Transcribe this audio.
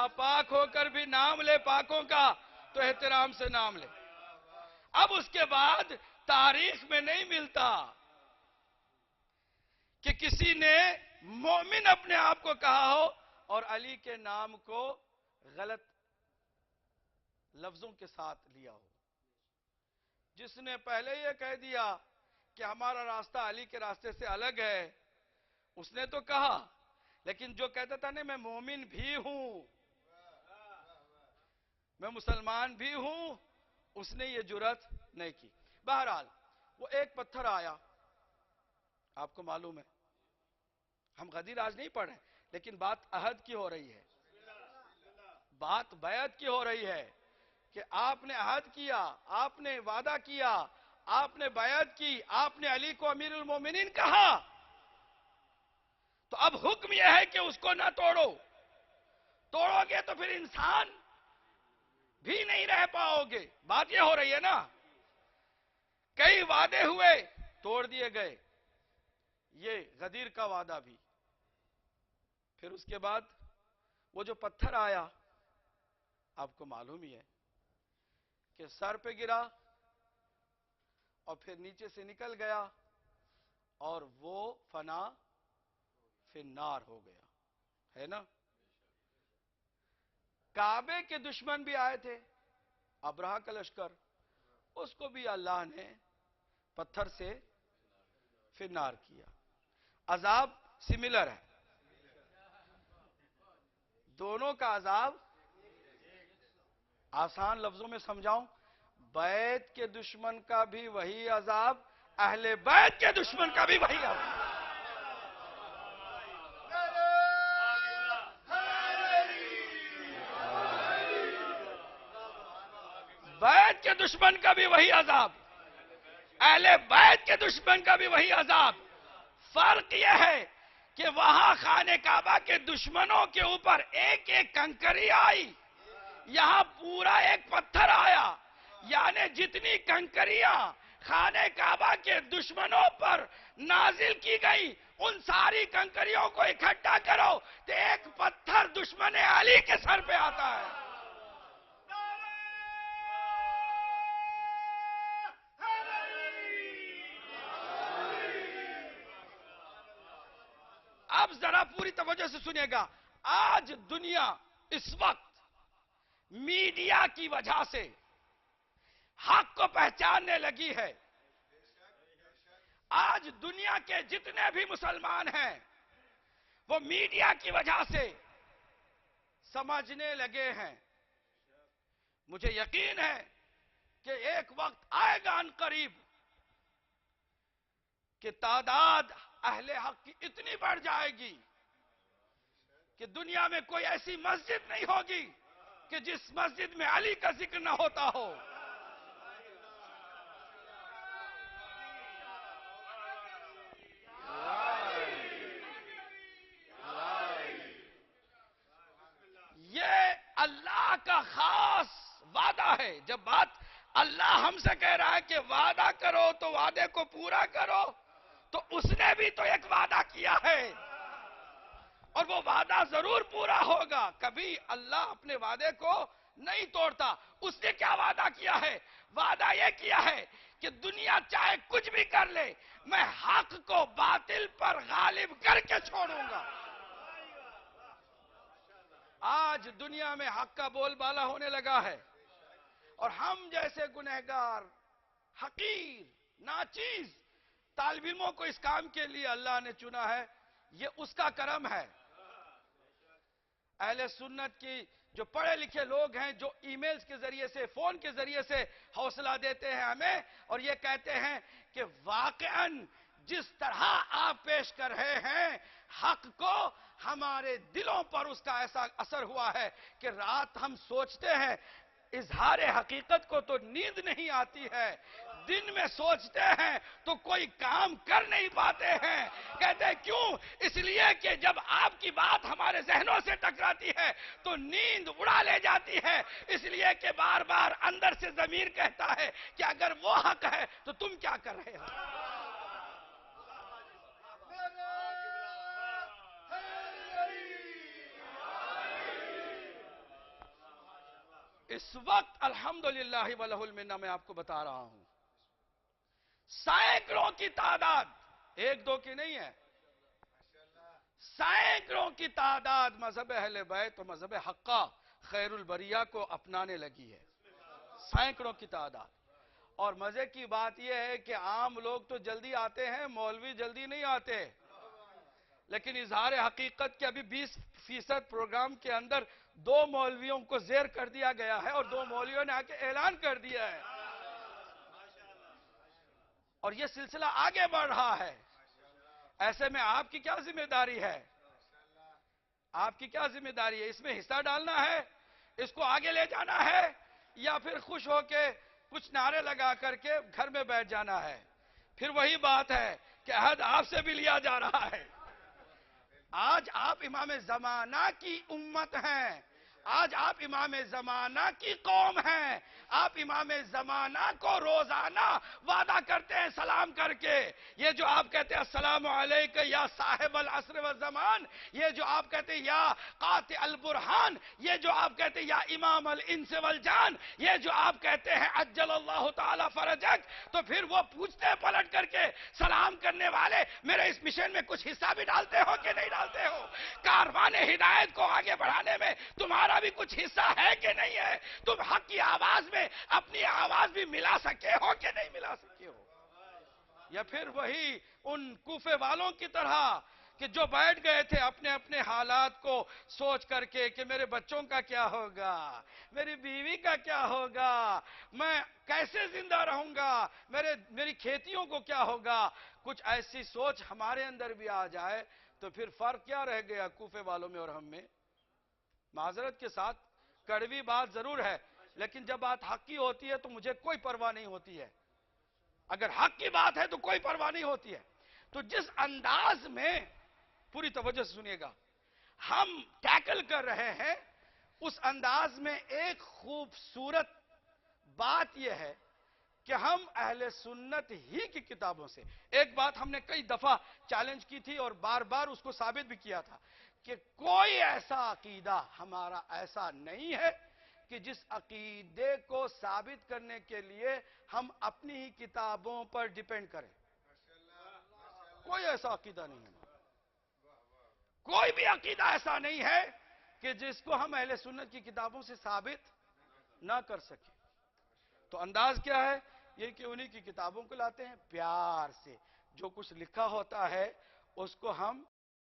ناپاک ہو کر بھی نام لے پاکوں کا تو احترام سے نام لے. اب اس کے بعد تاریخ میں نہیں ملتا کہ کسی نے مومن اپنے آپ کو کہا ہو اور علی کے نام کو غلط لفظوں کے ساتھ لیا ہو. جس نے پہلے یہ کہہ دیا کہ ہمارا راستہ علی کے راستے سے الگ ہے، اس نے تو کہا، لیکن جو کہتا تھا میں مومن بھی ہوں، میں مسلمان بھی ہوں، اس نے یہ جرات نہیں کی. بہرحال وہ ایک پتھر آیا. آپ کو معلوم ہے ہم غدیر آج نہیں پڑھ رہے، لیکن بات عہد کی ہو رہی ہے، بات بیعت کی ہو رہی ہے کہ آپ نے عہد کیا، آپ نے وعدہ کیا، آپ نے بیعت کی، آپ نے علی کو امیر المومنین کہا، تو اب حکم یہ ہے کہ اس کو نہ توڑو. توڑو گے تو پھر انسان بھی نہیں رہ پاؤ گے. بات یہ ہو رہی ہے نا. کئی وعدے ہوئے توڑ دیے گئے، یہ غدیر کا وعدہ بھی. پھر اس کے بعد وہ جو پتھر آیا آپ کو معلوم ہی ہے کہ سر پہ گرا اور پھر نیچے سے نکل گیا اور وہ فنا فی النار ہو گیا ہے نا. کعبے کے دشمن بھی آئے تھے، ابرہہ کا لشکر، اس کو بھی اللہ نے پتھر سے فی النار کیا. عذاب سملر ہے، دونوں کا عذاب. آسان لفظوں میں سمجھاؤں، بیت کے دشمن کا بھی وہی عذاب، اہل بیت کے دشمن کا بھی وہی عذاب. بیت کے دشمن کا بھی وہی عذاب، اہل بیت کے دشمن کا بھی وہی عذاب. فرق یہ ہے کہ وہاں خانہ کعبہ کے دشمنوں کے اوپر ایک ایک کنکری آئی، یہاں پورا ایک پتھر آیا. یعنی جتنی کنکریاں خانہ کعبہ کے دشمنوں پر نازل کی گئی، ان ساری کنکریوں کو اکٹھا کرو تو ایک پتھر دشمن علی کے سر پہ آتا ہے. اب ذرا پوری توجہ سے سنیے گا. آج دنیا اس وقت میڈیا کی وجہ سے حق کو پہچاننے لگی ہے. آج دنیا کے جتنے بھی مسلمان ہیں وہ میڈیا کی وجہ سے سمجھنے لگے ہیں. مجھے یقین ہے کہ ایک وقت آئے گا ان قریب کہ تعداد اہل حق کی اتنی بڑھ جائے گی کہ دنیا میں کوئی ایسی مسجد نہیں ہوگی کہ جس مسجد میں علی کا ذکر نہ ہوتا ہو. یہ اللہ کا خاص وعدہ ہے. جب بات اللہ ہم سے کہہ رہا ہے کہ وعدہ کرو تو وعدے کو پورا کرو، تو اس نے بھی تو ایک وعدہ کیا ہے اور وہ وعدہ ضرور پورا ہوگا. کبھی اللہ اپنے وعدے کو نہیں توڑتا. اس نے کیا وعدہ کیا ہے؟ وعدہ یہ کیا ہے کہ دنیا چاہے کچھ بھی کر لے، میں حق کو باطل پر غالب کر کے چھوڑوں گا. آج دنیا میں حق کا بول بالا ہونے لگا ہے اور ہم جیسے گنہگار، حقیر، ناچیز طالب علموں کو اس کام کے لیے اللہ نے چنا ہے. یہ اس کا کرم ہے. اہل سنت کی جو پڑھے لکھے لوگ ہیں، جو ای میلز کے ذریعے سے، فون کے ذریعے سے حوصلہ دیتے ہیں ہمیں اور یہ کہتے ہیں کہ واقعاً جس طرح آپ پیش کر رہے ہیں حق کو، ہمارے دلوں پر اس کا ایسا اثر ہوا ہے کہ رات ہم سوچتے ہیں، اظہار حقیقت کو تو نیند نہیں آتی ہے، دن میں سوچتے ہیں تو کوئی کام کر نہیں پاتے ہیں. کہتے ہیں کیوں؟ اس لیے کہ جب آپ کی بات ہمارے ذہنوں سے ٹکراتی ہے تو نیند اڑا لے جاتی ہے. اس لیے کہ بار بار اندر سے ضمیر کہتا ہے کہ اگر وہ حق ہے تو تم کیا کر رہے ہو. اس وقت الحمدللہ ولہ المنہ میں آپ کو بتا رہا ہوں، سینکڑوں کی تعداد، ایک دو کی نہیں ہے، سینکڑوں کی تعداد مذہب اہل بیت و مذہب حقہ خیر البریہ کو اپنانے لگی ہے، سینکڑوں کی تعداد۔ اور مزے کی بات یہ ہے کہ عام لوگ تو جلدی آتے ہیں، مولوی جلدی نہیں آتے، لیکن اظہار حقیقت کے ابھی 20% پروگرام کے اندر 2 مولویوں کو زیر کر دیا گیا ہے، اور 2 مولویوں نے آ کے اعلان کر دیا ہے، اور یہ سلسلہ آگے بڑھ رہا ہے۔ ایسے میں آپ کی کیا ذمہ داری ہے؟ آپ کی کیا ذمہ داری ہے؟ اس میں حصہ ڈالنا ہے، اس کو آگے لے جانا ہے، یا پھر خوش ہو کے کچھ نعرے لگا کر کے گھر میں بیٹھ جانا ہے؟ پھر وہی بات ہے کہ عہد آپ سے بھی لیا جا رہا ہے۔ آج آپ امام زمانہ کی امت ہیں، آج آپ امام زمانہ کی قوم ہیں، آپ امام زمانہ کو روزانہ وعدہ کرتے ہیں سلام کر کے، یہ جو آپ کہتے ہیں السلام علیکم یا صاحب العصر والزمان، یہ جو آپ کہتے ہیں یا قاطع البرہان، یہ جو آپ کہتے ہیں یا امام الانس والجان، یہ جو آپ کہتے ہیں عجل اللہ تعالی فرجک، تو پھر وہ پوچھتے ہیں پلٹ کر کے سلام کرنے والے میرے اس مشن میں کچھ حصہ بھی ڈالتے ہو کہ نہیں ڈالتے ہو؟ کاروان ہدایت کو آگے بڑھانے میں تمہارا بھی کچھ حصہ ہے کہ نہیں ہے؟ تم حق کی آواز میں اپنی آواز بھی ملا سکے ہو کہ نہیں ملا سکے ہو؟ یا پھر وہی ان کوفے والوں کی طرح کہ جو بیٹھ گئے تھے اپنے اپنے حالات کو سوچ کر کے کہ میرے بچوں کا کیا ہوگا، میری بیوی کا کیا ہوگا، میں کیسے زندہ رہوں گا، میری کھیتیوں کو کیا ہوگا۔ کچھ ایسی سوچ ہمارے اندر بھی آ جائے تو پھر فرق کیا رہ گیا کوفے والوں میں اور ہم میں؟ معذرت کے ساتھ کڑوی بات ضرور ہے، لیکن جب بات حق کی ہوتی ہے تو مجھے کوئی پرواہ نہیں ہوتی ہے۔ اگر حق کی بات ہے تو کوئی پرواہ نہیں ہوتی ہے۔ تو جس انداز میں، پوری توجہ سے سنیے گا، ہم ٹیکل کر رہے ہیں، اس انداز میں ایک خوبصورت بات یہ ہے کہ ہم اہل سنت ہی کی کتابوں سے، ایک بات ہم نے کئی دفعہ چیلنج کی تھی اور بار بار اس کو ثابت بھی کیا تھا کہ کوئی ایسا عقیدہ ہمارا ایسا نہیں ہے کہ جس عقیدے کو ثابت کرنے کے لیے ہم اپنی ہی کتابوں پر ڈیپینڈ کریں۔ کوئی ایسا عقیدہ نہیں ہے، کوئی بھی عقیدہ ایسا نہیں ہے کہ جس کو ہم اہل سنت کی کتابوں سے ثابت نہ کر سکیں۔ تو انداز کیا ہے؟ یہ کہ انہی کی کتابوں کو لاتے ہیں، پیار سے جو کچھ لکھا ہوتا ہے اس کو ہم